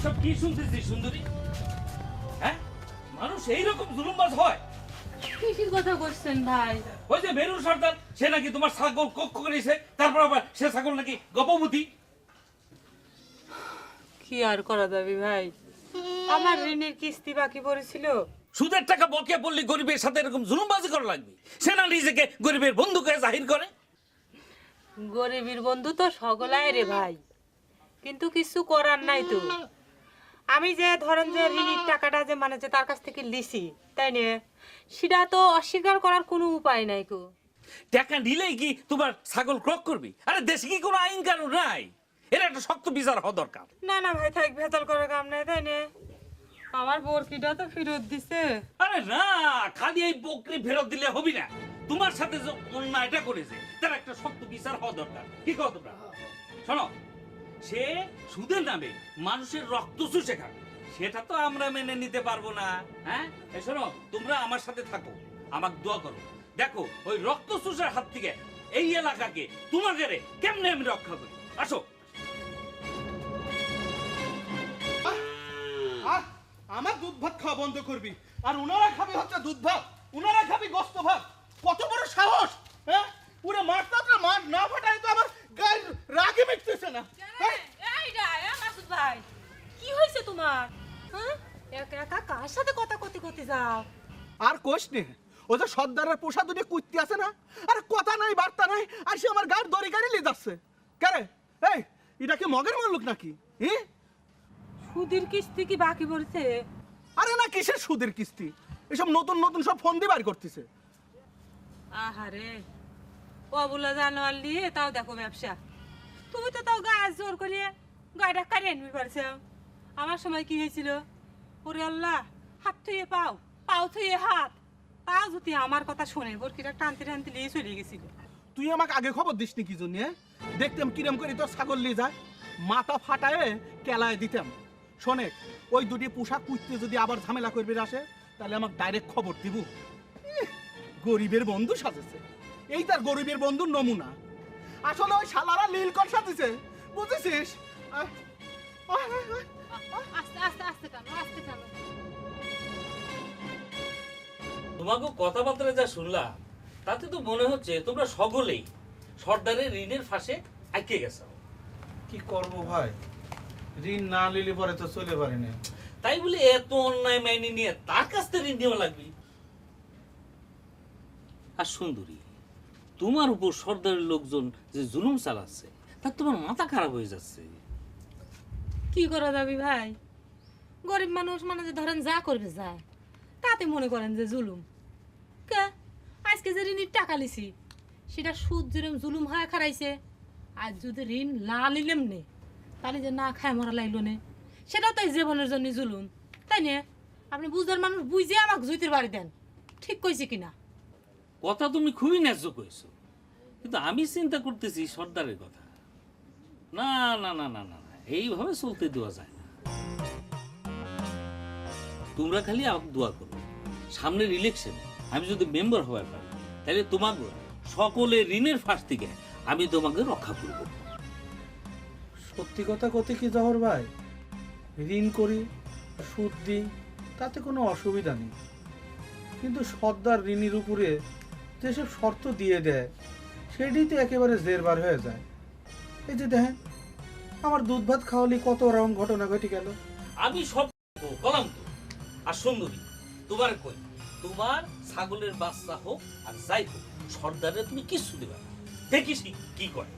এসব কি শুনতেছি সুন্দরী? হ্যাঁ, মানুষ এইরকম জুলুমবাজ হয়? কি কথা করছেন ভাই? ওই যে মেরুন সর্দার, সে নাকি তোমার ছাগল কক্ষ করেছে, তারপর আবার সে ছাগল নাকি গর্ভবতী। কি আর করা যাবে ভাই, আমার ঋণের কিস্তি বাকি পড়েছিল। সুদের টাকা বকেয়া পড়লে গরিবের সাথে এরকম জুলুমবাজি করা লাগবে? সে না নিজেকে গরিবের বন্ধুকে জাহির করে? গরিবের বন্ধু তো সকলাই রে ভাই, কিন্তু কিছু করার নাই তো। আমি যে ধরেন যে ঋণের টাকাটা যে মানে যে তার কাছ থেকে লিছি, তাই না, সেটা তো অস্বীকার করার কোনো উপায় নাই কো। টাকা নিলেই কি তোমার ছাগল ক্রক করবি? আরে দেশে কি কোনো আইন কানুন নাই? এর একটা শক্ত বিচার হওয়া দরকার। না না ভাই, থাক, ভেজাল করার কাম নাই, তাই না। আমার বরকিটা তো ফেরত দিছে। আরে না, খালি এই বকরি ফেরত দিলে হবি না। তোমার সাথে যে অন্যায়টা করেছে তার একটা শক্ত বিচার হওয়া দরকার। কি কও তোমরা? শোনো, সে সুদের নামে মানুষের রক্ত চুষে খাবে, সেটা তো আমরা মেনে নিতে পারবো না। হ্যাঁ, এই শোনো, তোমরা আমার সাথে থাকো, আমাকে দোয়া করো। দেখো ওই রক্ত চুষার হাত থেকে এই এলাকাকে তোমাকে কেমনে আমি রক্ষা করি। আসো। আমার দুধ ভাত খাওয়া বন্ধ করবি, আর উনারা খাবে হচ্ছে দুধ ভাত, উনারা খাবি গোস্ত ভাত। কত বড় সাহস! হ্যাঁ, পুরো মাঠটা মাঠ না ফাটাই তো আমার গায়ের রাগে মিটতেছে না। ভাই, কি হয়েছে তোমার? হ্যাঁ, একা একা কার সাথে কথা কতি যাও? আর কোষ নে, ও যে সর্দারের পোষা দুটো কুত্তি আছে না, আর কথা নাই বার্তা নাই, আর সে আমার গায়ের দড়ি গাড়ি নিয়ে যাচ্ছে। কে রে? এই, এটা কি মগের মাল্লুক নাকি? সুদের কিস্তি কি বাকি পড়ছে? আরে না, কিসের সুদের কিস্তি? এসব নতুন নতুন সব ফোন দিয়ে বার করতেছে। আহারে, অবলা জানোয়ার নিয়ে তাও দেখো ব্যবসা। তুমি তো তাও গায়ে জোর করিয়ে গাড়িটা কাটিয়ে আনবি পারছো। আমার সময় কি হয়েছিল? ওরে আল্লাহ, হাত থুয়ে পাও, পাও থুয়ে হাত, তাও যদি আমার কথা শোনে বরকিটা টানতে টানতে নিয়ে চলে গেছিল। তুই আমাকে আগে খবর দিসনি কি জন্য? দেখতাম কিরম করে তোর ছাগল নিয়ে যায়, মাথা ফাটায় কেলায় দিতাম। শোনে, ওই দুটি পোশাক কুইতে যদি আবার ঝামেলা করবে আসে, তাহলে আমাকে ডাইরেক্ট খবর দিব। গরিবের বন্ধু সাজেছে, এই তার গরিবের বন্ধুর নমুনা। আসলে ওই শালারা নীলকর সাজেছে, বুঝেছিস? আস্তে আস্তে আস্তে কেন, আস্তে কেন? তোমাকে কথাবার্তা যা শুনলাম, তাতে তো মনে হচ্ছে তোমরা সকলেই সর্দারের ঋণের ফাঁসে আটকে গেছো। কি করব ভাই, ঋণ না নিলে পরে তো চলে পারে না। তাই বলে এত অন্যায় মাইনে নিয়ে তার কাছ থেকে ঋণ নেওয়া লাগবে? আর সুন্দরী, তোমার উপর সর্দারের লোকজন যে জুলুম চালাচ্ছে, তার তোমার মাথা খারাপ হয়ে যাচ্ছে। কি করা যাবে ভাই? গরিব মানুষ মানে যে ধরেন যা করবে যায়, তাতে মনে করেন যে জুলুম। কে আজকে যে ঋণের টাকা লিছি, সেটা সুদ যেরকম জুলুম হয় খারাইছে, আর যদি ঋণ না নিলেম নে, তাহলে যে না খায় মরা লাগলো নে, সেটাও তাই জীবনের জন্য জুলুম, তাই না? আপনি বুঝার মানুষ বুঝে আমাকে জুতির বাড়ি দেন, ঠিক কইছি কিনা? কথা তুমি খুবই ন্যায্য কইছো, কিন্তু আমি চিন্তা করতেছি সর্দারের কথা। না না না না না না, এইভাবে চলতে দেওয়া যায় না। তোমরা খালি আমাকে দোয়া করো, সামনের ইলেকশনে আমি যদি মেম্বার হওয়ার পারি, তাহলে তোমাকে সকলের ঋণের ফাঁস থেকে আমি তোমাকে রক্ষা করব। সত্যি কথা কতে কি জহর ভাই, ঋণ করি সুদ দিই, তাতে কোনো অসুবিধা নেই, কিন্তু সর্দার ঋণের উপরে যেসব শর্ত দিয়ে দেয়, সেটাই তো একেবারে জেরবার হয়ে যায়। এই যে দেখেন, আমার দুধ ভাত খাওয়ালে কত রকম ঘটনা ঘটে গেল। আমি সব বললাম তো। আর সুন্দরী, তোমার কই, তোমার ছাগলের বাচ্চা হোক আর যাই হোক, সর্দারে তুমি কিছু দেবে না, দেখিস কি করে।